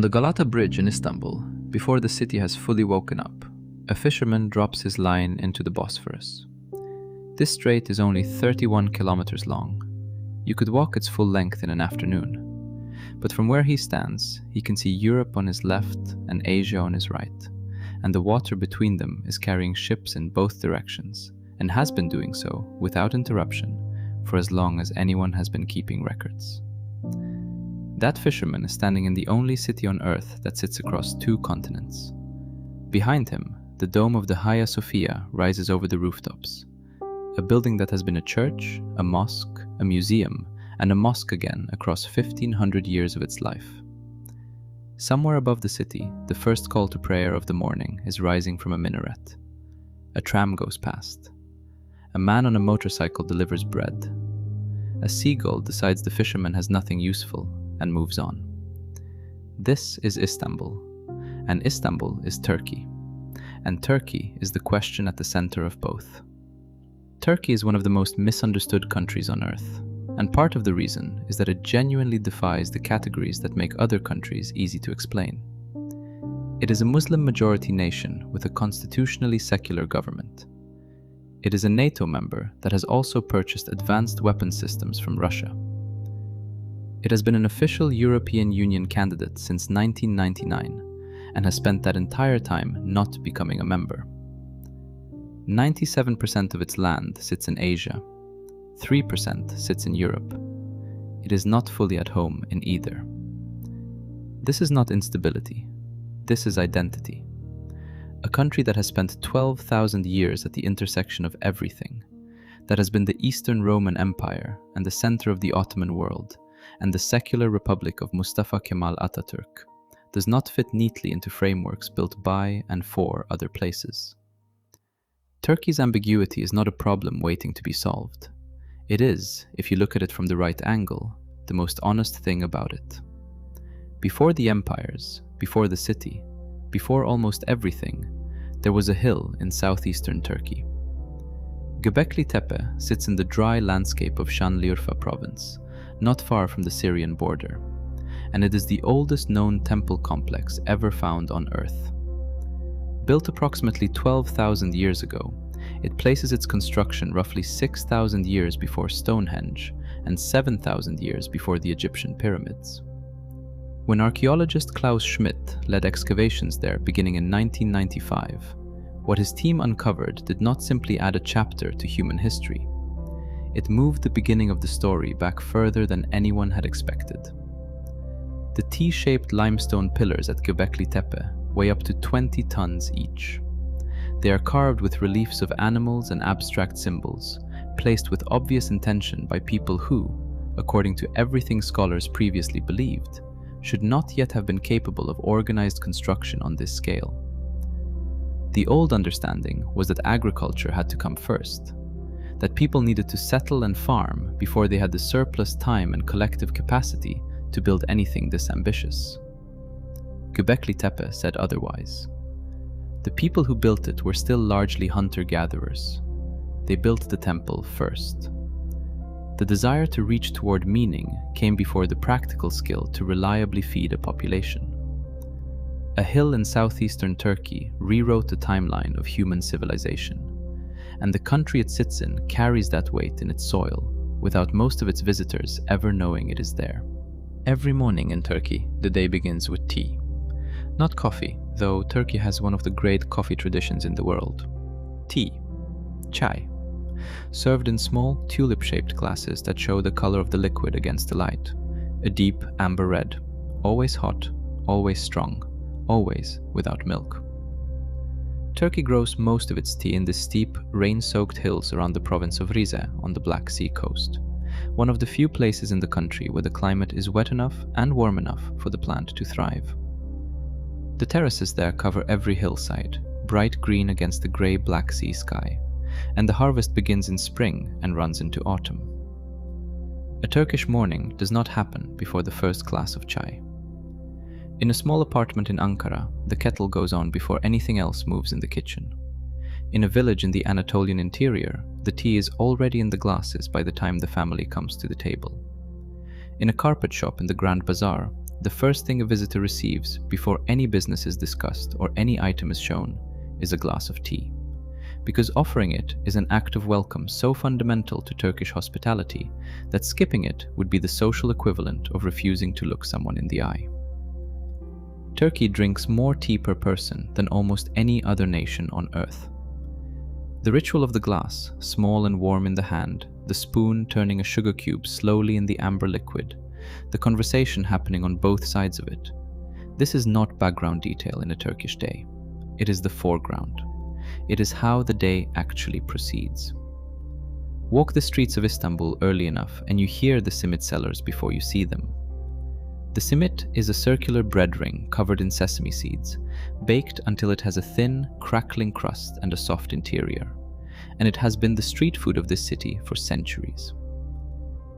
On the Galata Bridge in Istanbul, before the city has fully woken up, a fisherman drops his line into the Bosphorus. This strait is only 31 kilometers long. You could walk its full length in an afternoon. But from where he stands, he can see Europe on his left and Asia on his right, and the water between them is carrying ships in both directions, and has been doing so without interruption for as long as anyone has been keeping records. That fisherman is standing in the only city on Earth that sits across two continents. Behind him, the dome of the Hagia Sophia rises over the rooftops, a building that has been a church, a mosque, a museum, and a mosque again across 1,500 years of its life. Somewhere above the city, the first call to prayer of the morning is rising from a minaret. A tram goes past. A man on a motorcycle delivers bread. A seagull decides the fisherman has nothing useful and moves on. This is Istanbul, and Istanbul is Turkey, and Turkey is the question at the center of both. Turkey is one of the most misunderstood countries on Earth, and part of the reason is that it genuinely defies the categories that make other countries easy to explain. It is a Muslim-majority nation with a constitutionally secular government. It is a NATO member that has also purchased advanced weapon systems from Russia. It has been an official European Union candidate since 1999 and has spent that entire time not becoming a member. 97% of its land sits in Asia. 3% sits in Europe. It is not fully at home in either. This is not instability. This is identity. A country that has spent 12,000 years at the intersection of everything, that has been the Eastern Roman Empire and the center of the Ottoman world, and the secular republic of Mustafa Kemal Atatürk, does not fit neatly into frameworks built by and for other places. Turkey's ambiguity is not a problem waiting to be solved. It is, if you look at it from the right angle, the most honest thing about it. Before the empires, before the city, before almost everything, there was a hill in southeastern Turkey. Göbekli Tepe sits in the dry landscape of Şanlıurfa province, not far from the Syrian border, and it is the oldest known temple complex ever found on Earth. Built approximately 12,000 years ago, it places its construction roughly 6,000 years before Stonehenge and 7,000 years before the Egyptian pyramids. When archaeologist Klaus Schmidt led excavations there beginning in 1995, what his team uncovered did not simply add a chapter to human history. It moved the beginning of the story back further than anyone had expected. The T-shaped limestone pillars at Göbekli Tepe weigh up to 20 tons each. They are carved with reliefs of animals and abstract symbols, placed with obvious intention by people who, according to everything scholars previously believed, should not yet have been capable of organized construction on this scale. The old understanding was that agriculture had to come first, that people needed to settle and farm before they had the surplus time and collective capacity to build anything this ambitious. Göbekli Tepe said otherwise. The people who built it were still largely hunter-gatherers. They built the temple first. The desire to reach toward meaning came before the practical skill to reliably feed a population. A hill in southeastern Turkey rewrote the timeline of human civilization, and the country it sits in carries that weight in its soil, without most of its visitors ever knowing it is there. Every morning in Turkey, the day begins with tea. Not coffee, though Turkey has one of the great coffee traditions in the world. Tea. Chai. Served in small, tulip-shaped glasses that show the color of the liquid against the light. A deep amber red. Always hot, always strong, always without milk. Turkey grows most of its tea in the steep, rain-soaked hills around the province of Rize on the Black Sea coast, one of the few places in the country where the climate is wet enough and warm enough for the plant to thrive. The terraces there cover every hillside, bright green against the grey Black Sea sky, and the harvest begins in spring and runs into autumn. A Turkish morning does not happen before the first glass of chai. In a small apartment in Ankara, the kettle goes on before anything else moves in the kitchen. In a village in the Anatolian interior, the tea is already in the glasses by the time the family comes to the table. In a carpet shop in the Grand Bazaar, the first thing a visitor receives before any business is discussed or any item is shown is a glass of tea. Because offering it is an act of welcome so fundamental to Turkish hospitality that skipping it would be the social equivalent of refusing to look someone in the eye. Turkey drinks more tea per person than almost any other nation on earth. The ritual of the glass, small and warm in the hand, the spoon turning a sugar cube slowly in the amber liquid, the conversation happening on both sides of it. This is not background detail in a Turkish day. It is the foreground. It is how the day actually proceeds. Walk the streets of Istanbul early enough and you hear the simit sellers before you see them. The simit is a circular bread ring covered in sesame seeds, baked until it has a thin, crackling crust and a soft interior, and it has been the street food of this city for centuries.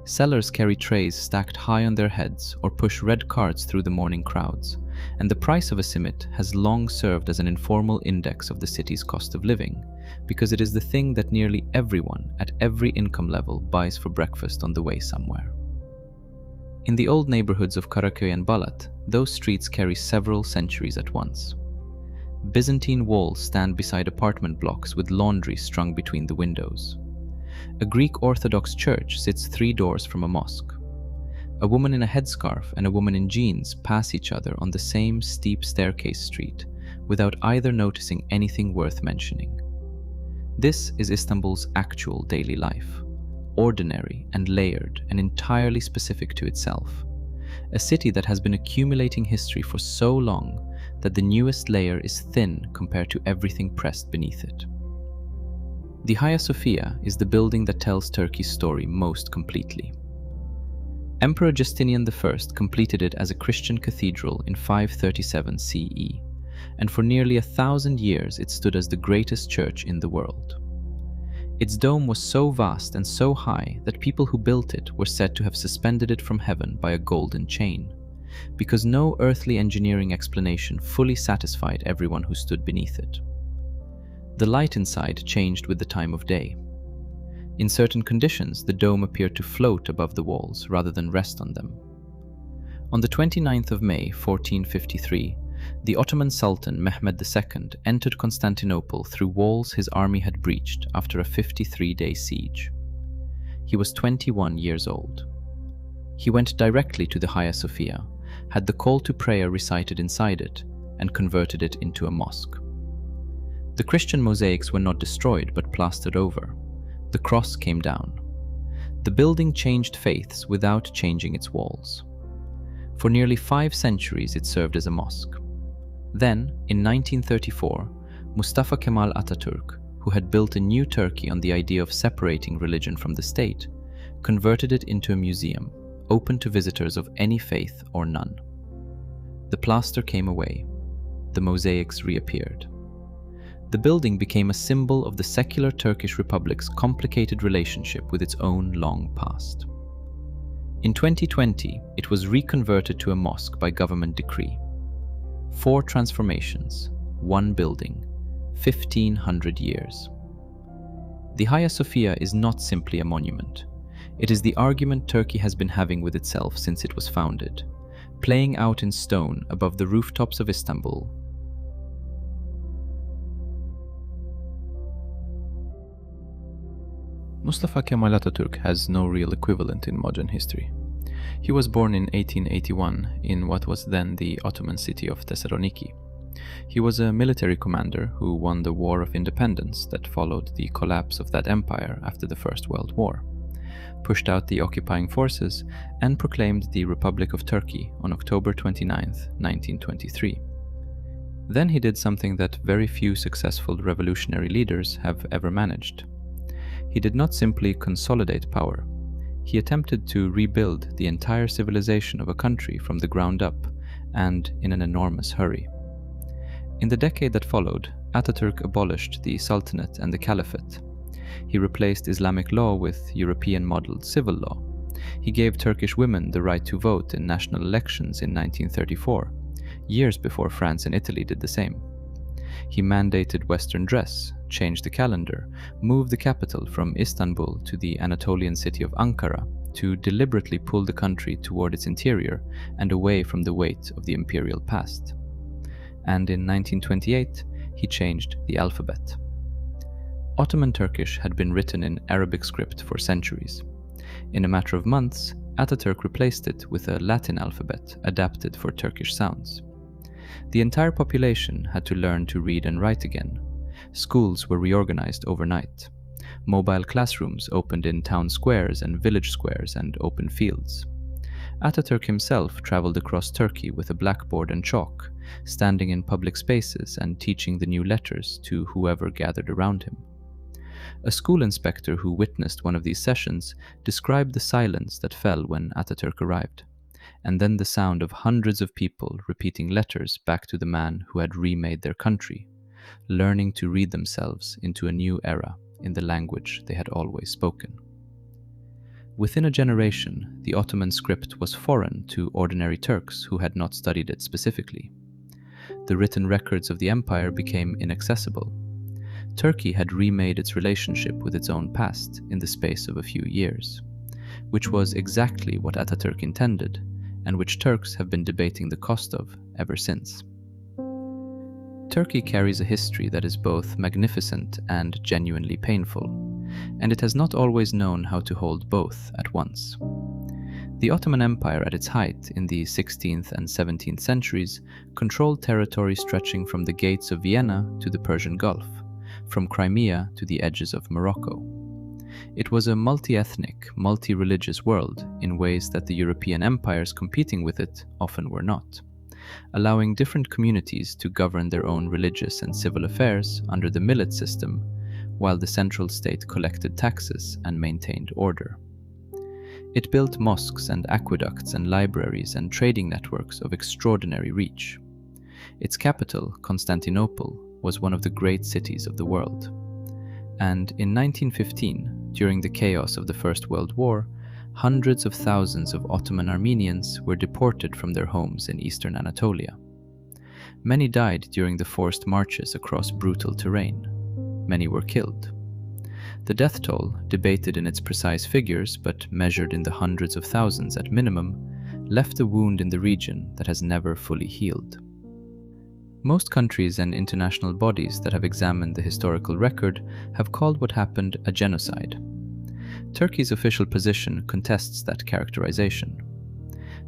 Sellers carry trays stacked high on their heads or push red carts through the morning crowds, and the price of a simit has long served as an informal index of the city's cost of living, because it is the thing that nearly everyone at every income level buys for breakfast on the way somewhere. In the old neighborhoods of Karaköy and Balat, those streets carry several centuries at once. Byzantine walls stand beside apartment blocks with laundry strung between the windows. A Greek Orthodox church sits 3 doors from a mosque. A woman in a headscarf and a woman in jeans pass each other on the same steep staircase street without either noticing anything worth mentioning. This is Istanbul's actual daily life, ordinary and layered and entirely specific to itself. A city that has been accumulating history for so long that the newest layer is thin compared to everything pressed beneath it. The Hagia Sophia is the building that tells Turkey's story most completely. Emperor Justinian I completed it as a Christian cathedral in 537 CE, and for nearly 1,000 years it stood as the greatest church in the world. Its dome was so vast and so high that people who built it were said to have suspended it from heaven by a golden chain, because no earthly engineering explanation fully satisfied everyone who stood beneath it. The light inside changed with the time of day. In certain conditions, the dome appeared to float above the walls rather than rest on them. On the 29th of May, 1453, the Ottoman Sultan Mehmed II entered Constantinople through walls his army had breached after a 53-day siege. He was 21 years old. He went directly to the Hagia Sophia, had the call to prayer recited inside it, and converted it into a mosque. The Christian mosaics were not destroyed but plastered over. The cross came down. The building changed faiths without changing its walls. For nearly 5 centuries it served as a mosque. Then, in 1934, Mustafa Kemal Atatürk, who had built a new Turkey on the idea of separating religion from the state, converted it into a museum, open to visitors of any faith or none. The plaster came away. The mosaics reappeared. The building became a symbol of the secular Turkish Republic's complicated relationship with its own long past. In 2020, it was reconverted to a mosque by government decree. 4 transformations, 1 building, 1,500 years. The Hagia Sophia is not simply a monument. It is the argument Turkey has been having with itself since it was founded, playing out in stone above the rooftops of Istanbul. Mustafa Kemal Atatürk has no real equivalent in modern history. He was born in 1881 in what was then the Ottoman city of Thessaloniki. He was a military commander who won the War of Independence that followed the collapse of that empire after the First World War, pushed out the occupying forces, and proclaimed the Republic of Turkey on October 29, 1923. Then he did something that very few successful revolutionary leaders have ever managed. He did not simply consolidate power. He attempted to rebuild the entire civilization of a country from the ground up, and in an enormous hurry. In the decade that followed, Atatürk abolished the Sultanate and the Caliphate. He replaced Islamic law with European-modeled civil law. He gave Turkish women the right to vote in national elections in 1934, years before France and Italy did the same. He mandated Western dress, changed the calendar, moved the capital from Istanbul to the Anatolian city of Ankara, to deliberately pull the country toward its interior and away from the weight of the imperial past. And in 1928, he changed the alphabet. Ottoman Turkish had been written in Arabic script for centuries. In a matter of months, Ataturk replaced it with a Latin alphabet adapted for Turkish sounds. The entire population had to learn to read and write again. Schools were reorganized overnight. Mobile classrooms opened in town squares and village squares and open fields. Ataturk himself traveled across Turkey with a blackboard and chalk, standing in public spaces and teaching the new letters to whoever gathered around him. A school inspector who witnessed one of these sessions described the silence that fell when Ataturk arrived, and then the sound of hundreds of people repeating letters back to the man who had remade their country, learning to read themselves into a new era in the language they had always spoken. Within a generation, the Ottoman script was foreign to ordinary Turks who had not studied it specifically. The written records of the empire became inaccessible. Turkey had remade its relationship with its own past in the space of a few years, which was exactly what Ataturk intended, and which Turks have been debating the cost of ever since. Turkey carries a history that is both magnificent and genuinely painful, and it has not always known how to hold both at once. The Ottoman Empire at its height in the 16th and 17th centuries controlled territory stretching from the gates of Vienna to the Persian Gulf, from Crimea to the edges of Morocco. It was a multi-ethnic, multi-religious world in ways that the European empires competing with it often were not, allowing different communities to govern their own religious and civil affairs under the millet system, while the central state collected taxes and maintained order. It built mosques and aqueducts and libraries and trading networks of extraordinary reach. Its capital, Constantinople, was one of the great cities of the world. And in 1915, during the chaos of the First World War, hundreds of thousands of Ottoman Armenians were deported from their homes in eastern Anatolia. Many died during the forced marches across brutal terrain. Many were killed. The death toll, debated in its precise figures but measured in the hundreds of thousands at minimum, left a wound in the region that has never fully healed. Most countries and international bodies that have examined the historical record have called what happened a genocide. Turkey's official position contests that characterization.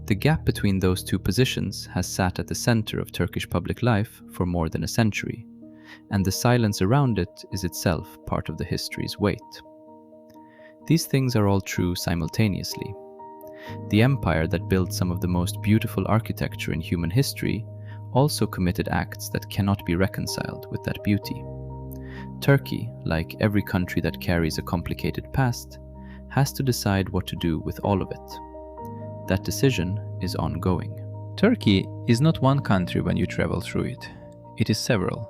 The gap between those two positions has sat at the center of Turkish public life for more than a century, and the silence around it is itself part of the history's weight. These things are all true simultaneously. The empire that built some of the most beautiful architecture in human history also committed acts that cannot be reconciled with that beauty. Turkey, like every country that carries a complicated past, has to decide what to do with all of it. That decision is ongoing. Turkey is not one country when you travel through it. It is several,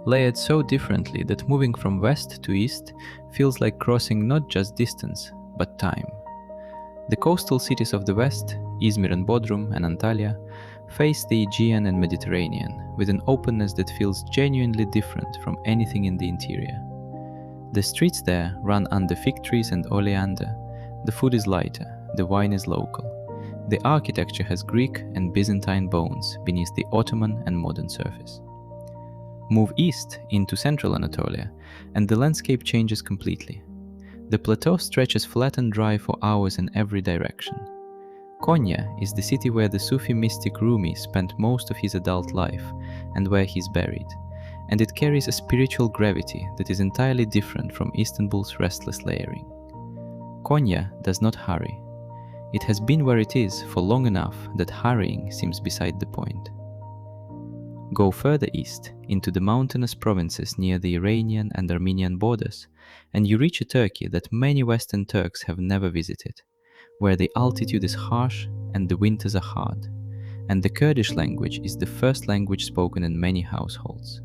layered so differently that moving from west to east feels like crossing not just distance, but time. The coastal cities of the west, Izmir and Bodrum and Antalya, face the Aegean and Mediterranean with an openness that feels genuinely different from anything in the interior. The streets there run under fig trees and oleander, the food is lighter, the wine is local. The architecture has Greek and Byzantine bones beneath the Ottoman and modern surface. Move east into central Anatolia, and the landscape changes completely. The plateau stretches flat and dry for hours in every direction. Konya is the city where the Sufi mystic Rumi spent most of his adult life and where he is buried, and it carries a spiritual gravity that is entirely different from Istanbul's restless layering. Konya does not hurry. It has been where it is for long enough that hurrying seems beside the point. Go further east, into the mountainous provinces near the Iranian and Armenian borders, and you reach a Turkey that many Western Turks have never visited, where the altitude is harsh and the winters are hard, and the Kurdish language is the first language spoken in many households.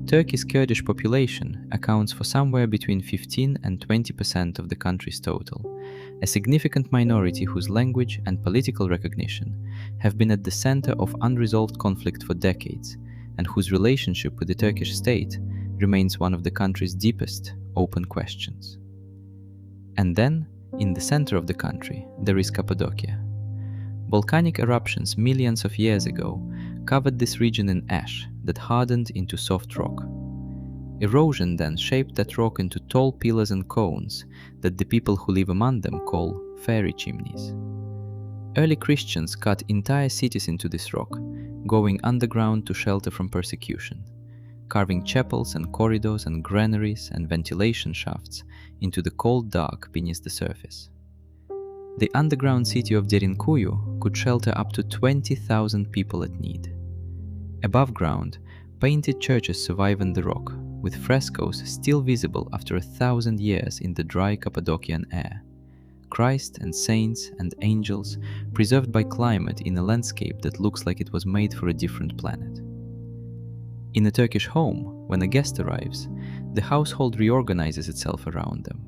Turkey's Kurdish population accounts for somewhere between 15 and 20% of the country's total, a significant minority whose language and political recognition have been at the center of unresolved conflict for decades, and whose relationship with the Turkish state remains one of the country's deepest open questions. And then In the center of the country, there is Cappadocia. Volcanic eruptions millions of years ago covered this region in ash that hardened into soft rock. Erosion then shaped that rock into tall pillars and cones that the people who live among them call fairy chimneys. Early Christians cut entire cities into this rock, going underground to shelter from persecution, carving chapels and corridors and granaries and ventilation shafts into the cold dark beneath the surface. The underground city of Derinkuyu could shelter up to 20,000 people at need. Above ground, painted churches survive in the rock, with frescoes still visible after 1,000 years in the dry Cappadocian air. Christ and saints and angels preserved by climate in a landscape that looks like it was made for a different planet. In a Turkish home, when a guest arrives, the household reorganizes itself around them.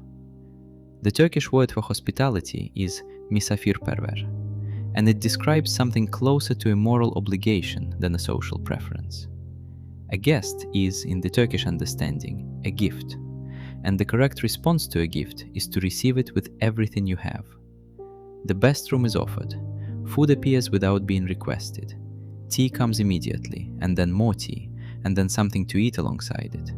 The Turkish word for hospitality is misafirperver, and it describes something closer to a moral obligation than a social preference. A guest is, in the Turkish understanding, a gift, and the correct response to a gift is to receive it with everything you have. The best room is offered, food appears without being requested, tea comes immediately, and then more tea, and then something to eat alongside it.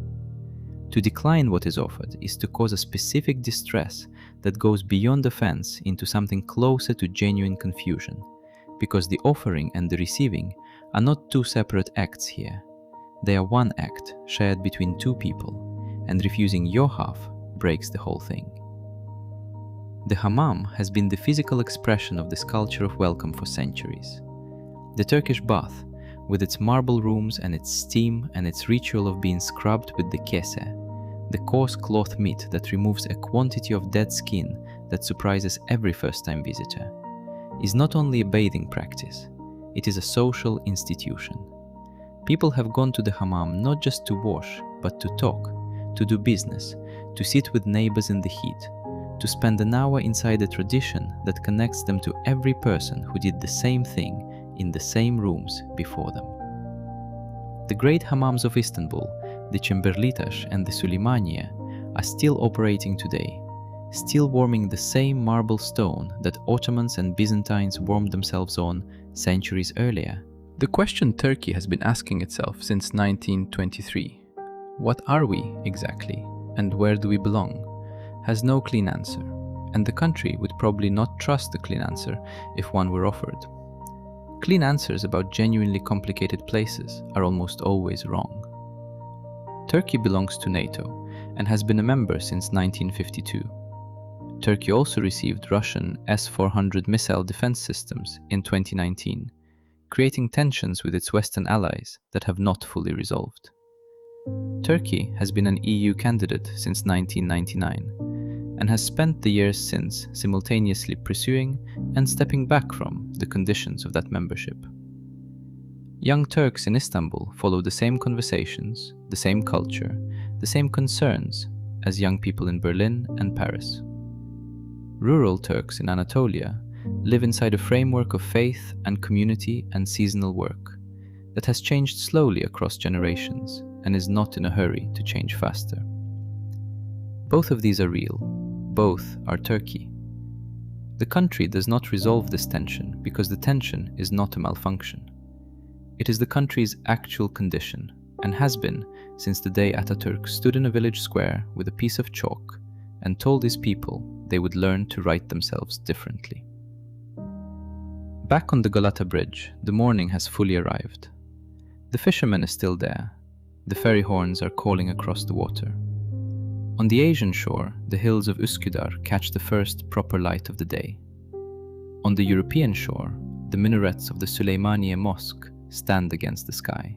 To decline what is offered is to cause a specific distress that goes beyond offense into something closer to genuine confusion, because the offering and the receiving are not two separate acts here. They are one act shared between two people, and refusing your half breaks the whole thing. The hammam has been the physical expression of this culture of welcome for centuries. The Turkish bath, with its marble rooms and its steam and its ritual of being scrubbed with the kese, the coarse cloth meat that removes a quantity of dead skin that surprises every first-time visitor, is not only a bathing practice, it is a social institution. People have gone to the hammam not just to wash, but to talk, to do business, to sit with neighbors in the heat, to spend an hour inside a tradition that connects them to every person who did the same thing in the same rooms before them. The great hammams of Istanbul, the Çimberlitaş and the Süleymaniye, are still operating today, still warming the same marble stone that Ottomans and Byzantines warmed themselves on centuries earlier. The question Turkey has been asking itself since 1923, what are we exactly, and where do we belong, has no clean answer, and the country would probably not trust a clean answer if one were offered. Clean answers about genuinely complicated places are almost always wrong. Turkey belongs to NATO and has been a member since 1952. Turkey also received Russian S-400 missile defense systems in 2019, creating tensions with its Western allies that have not fully resolved. Turkey has been an EU candidate since 1999 and has spent the years since simultaneously pursuing and stepping back from the conditions of that membership. Young Turks in Istanbul follow the same conversations, the same culture, the same concerns as young people in Berlin and Paris. Rural Turks in Anatolia live inside a framework of faith and community and seasonal work that has changed slowly across generations and is not in a hurry to change faster. Both of these are real. Both are Turkey. The country does not resolve this tension because the tension is not a malfunction. It is the country's actual condition and has been since the day Ataturk stood in a village square with a piece of chalk and told his people they would learn to write themselves differently. Back on the Galata Bridge, the morning has fully arrived. The fisherman is still there. The ferry horns are calling across the water. On the Aegean shore, the hills of Üsküdar catch the first proper light of the day. On the European shore, the minarets of the Süleymaniye Mosque stand against the sky.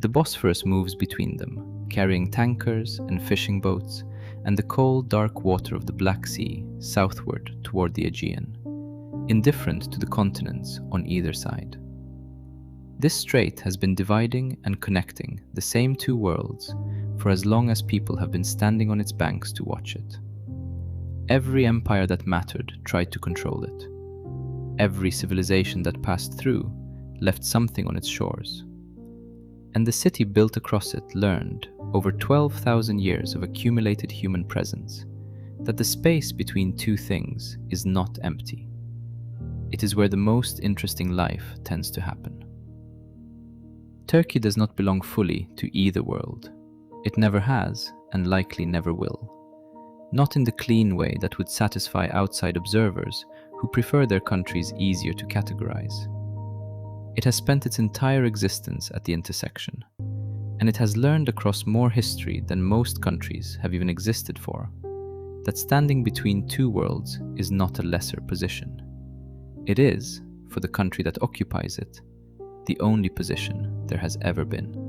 The Bosphorus moves between them, carrying tankers and fishing boats, and the cold, dark water of the Black Sea southward toward the Aegean, indifferent to the continents on either side. This strait has been dividing and connecting the same two worlds for as long as people have been standing on its banks to watch it. Every empire that mattered tried to control it. Every civilization that passed through left something on its shores. And the city built across it learned, over 12,000 years of accumulated human presence, that the space between two things is not empty. It is where the most interesting life tends to happen. Turkey does not belong fully to either world. It never has, and likely never will. Not in the clean way that would satisfy outside observers who prefer their countries easier to categorize. It has spent its entire existence at the intersection, and it has learned across more history than most countries have even existed for, that standing between two worlds is not a lesser position. It is, for the country that occupies it, the only position there has ever been.